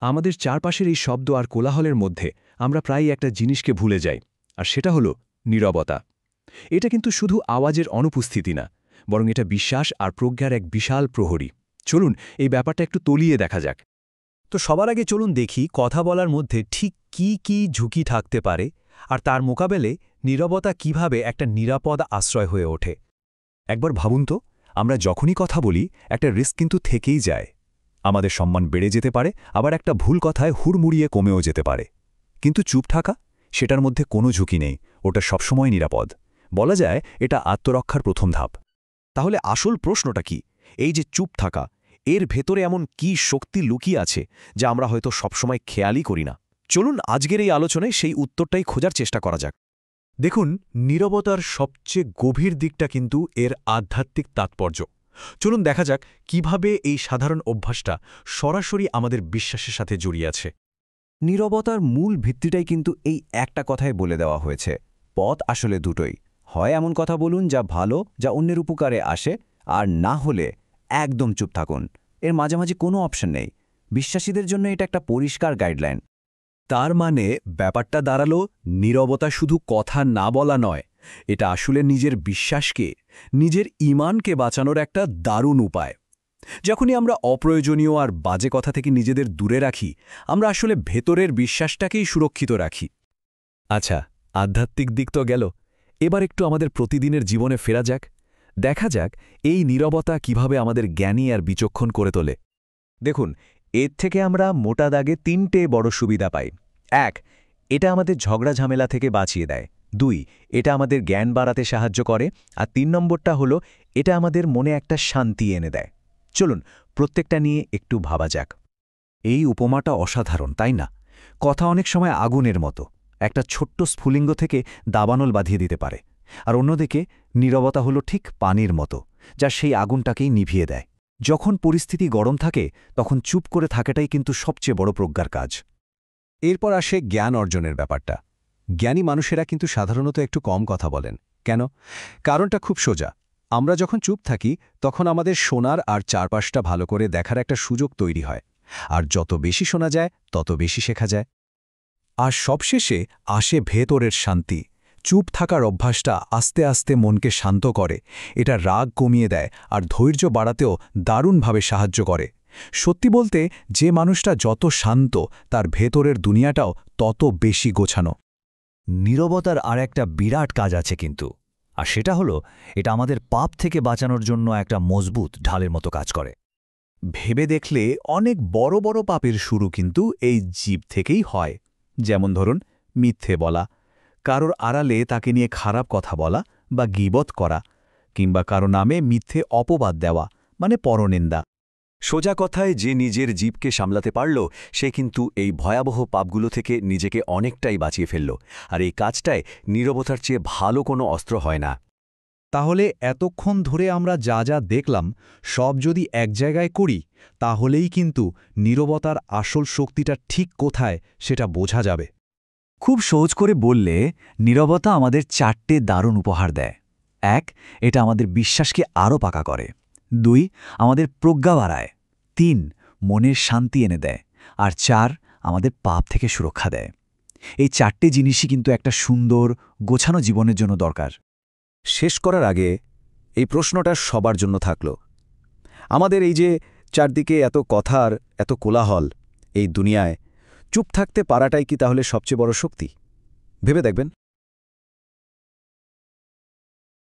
আমাদের চারপাশের এই শব্দ আর কোলাহলের মধ্যে আমরা প্রায়ই একটা জিনিসকে ভুলে যাই, আর সেটা হলো নীরবতা। এটা কিন্তু শুধু আওয়াজের অনুপস্থিতি না, বরং এটা বিশ্বাস আর প্রজ্ঞার এক বিশাল প্রহরী। চলুন এই ব্যাপারটা একটু তলিয়ে দেখা যাক। তো সবার আগে চলুন দেখি কথা বলার মধ্যে ঠিক কি ঝুঁকি থাকতে পারে, আর তার মোকাবেলে নীরবতা কিভাবে একটা নিরাপদ আশ্রয় হয়ে ওঠে। একবার ভাবুন তো, আমরা যখনই কথা বলি একটা রিস্ক কিন্তু থেকেই যায়। আমাদের সম্মান বেড়ে যেতে পারে, আবার একটা ভুল কথায় হুড়মুড়িয়ে কমেও যেতে পারে। কিন্তু চুপ থাকা, সেটার মধ্যে কোনো ঝুঁকি নেই, ওটা সবসময় নিরাপদ। বলা যায় এটা আত্মরক্ষার প্রথম ধাপ। তাহলে আসল প্রশ্নটা কি? এই যে চুপ থাকা, এর ভেতরে এমন কি শক্তি লুকিয়ে আছে যা আমরা হয়তো সবসময় খেয়ালই করি না? চলুন আজকের এই আলোচনায় সেই উত্তরটাই খোঁজার চেষ্টা করা যাক। দেখুন, নীরবতার সবচেয়ে গভীর দিকটা কিন্তু এর আধ্যাত্মিক তাৎপর্য। চলুন দেখা যাক কিভাবে এই সাধারণ অভ্যাসটা সরাসরি আমাদের বিশ্বাসের সাথে জড়িয়ে আছে। নীরবতার মূল ভিত্তিটাই কিন্তু এই একটা কথায় বলে দেওয়া হয়েছে, পথ আসলে দুটোই। হয় এমন কথা বলুন যা ভালো, যা অন্যের উপকারে আসে, আর না হলে একদম চুপ থাকুন। এর মাঝামাঝি কোনো অপশন নেই। বিশ্বাসীদের জন্য এটা একটা পরিষ্কার গাইডলাইন। তার মানে ব্যাপারটা দাঁড়ালো, নীরবতা শুধু কথা না বলা নয়, এটা আসলে নিজের বিশ্বাসকে, নিজের ঈমানকে বাঁচানোর একটা দারুণ উপায়। যখনই আমরা অপ্রয়োজনীয় আর বাজে কথা থেকে নিজেদের দূরে রাখি, আমরা আসলে ভেতরের বিশ্বাসটাকেই সুরক্ষিত রাখি। আচ্ছা, আধ্যাত্মিক দিক তো গেল, এবার একটু আমাদের প্রতিদিনের জীবনে ফেরা যাক। দেখা যাক এই নীরবতা কিভাবে আমাদের জ্ঞানী আর বিচক্ষণ করে তোলে। দেখুন, এর থেকে আমরা মোটা দাগে 3টে বড় সুবিধা পাই। 1, এটা আমাদের ঝগড়া ঝামেলা থেকে বাঁচিয়ে দেয়। 2, এটা আমাদের জ্ঞান বাড়াতে সাহায্য করে। আর 3 নম্বরটা হলো, এটা আমাদের মনে একটা শান্তি এনে দেয়। চলুন প্রত্যেকটা নিয়ে একটু ভাবা যাক। এই উপমাটা অসাধারণ, তাই না? কথা অনেক সময় আগুনের মতো, একটা ছোট্ট স্ফুলিঙ্গ থেকে দাবানল বাঁধিয়ে দিতে পারে। আর অন্যদিকে নীরবতা হলো ঠিক পানির মতো, যা সেই আগুনটাকেই নিভিয়ে দেয়। যখন পরিস্থিতি গরম থাকে, তখন চুপ করে থাকাটাই কিন্তু সবচেয়ে বড় প্রজ্ঞার কাজ। এরপর আসে জ্ঞান অর্জনের ব্যাপারটা। জ্ঞানী মানুষেরা কিন্তু সাধারণত একটু কম কথা বলেন। কেন? কারণটা খুব সোজা। আমরা যখন চুপ থাকি, তখন আমাদের শোনার আর চারপাশটা ভালো করে দেখার একটা সুযোগ তৈরি হয়। আর যত বেশি শোনা যায়, তত বেশি শেখা যায়। আর সবশেষে আসে ভেতরের শান্তি। চুপ থাকার অভ্যাসটা আস্তে আস্তে মনকে শান্ত করে, এটা রাগ কমিয়ে দেয় আর ধৈর্য বাড়াতেও দারুণভাবে সাহায্য করে। সত্যি বলতে, যে মানুষটা যত শান্ত, তার ভেতরের দুনিয়াটাও তত বেশি গোছানো। নীরবতার আর একটা বিরাট কাজ আছে কিন্তু, আর সেটা হলো এটা আমাদের পাপ থেকে বাঁচানোর জন্য একটা মজবুত ঢালের মতো কাজ করে। ভেবে দেখলে অনেক বড় বড় পাপের শুরু কিন্তু এই জীব থেকেই হয়। যেমন ধরুন, মিথ্যে বলা, কারোর আড়ালে তাকে নিয়ে খারাপ কথা বলা বা গীবত করা, কিংবা কারো নামে মিথ্যে অপবাদ দেওয়া, মানে পরনিন্দা। সোজা কথায়, যে নিজের জীবকে সামলাতে পারল, সে কিন্তু এই ভয়াবহ পাপগুলো থেকে নিজেকে অনেকটাই বাঁচিয়ে ফেলল। আর এই কাজটায় নীরবতার চেয়ে ভালো কোনো অস্ত্র হয় না। তাহলে এতক্ষণ ধরে আমরা যা যা দেখলাম, সব যদি এক জায়গায় করি, তাহলেই কিন্তু নীরবতার আসল শক্তিটা ঠিক কোথায় সেটা বোঝা যাবে। খুব সহজ করে বললে, নীরবতা আমাদের 4টে দারুণ উপহার দেয়। 1, এটা আমাদের বিশ্বাসকে আরও পাকা করে। 2, আমাদের প্রজ্ঞা বাড়ায়। 3, মনের শান্তি এনে দেয়। আর 4, আমাদের পাপ থেকে সুরক্ষা দেয়। এই 4টে জিনিসই কিন্তু একটা সুন্দর, গোছানো জীবনের জন্য দরকার। শেষ করার আগে এই প্রশ্নটা সবার জন্য থাকল। আমাদের এই যে চারদিকে এত কথার, এত কোলাহল, এই দুনিয়ায় চুপ থাকতে পারাটাই কি তাহলে সবচেয়ে বড় শক্তি? ভেবে দেখবেন।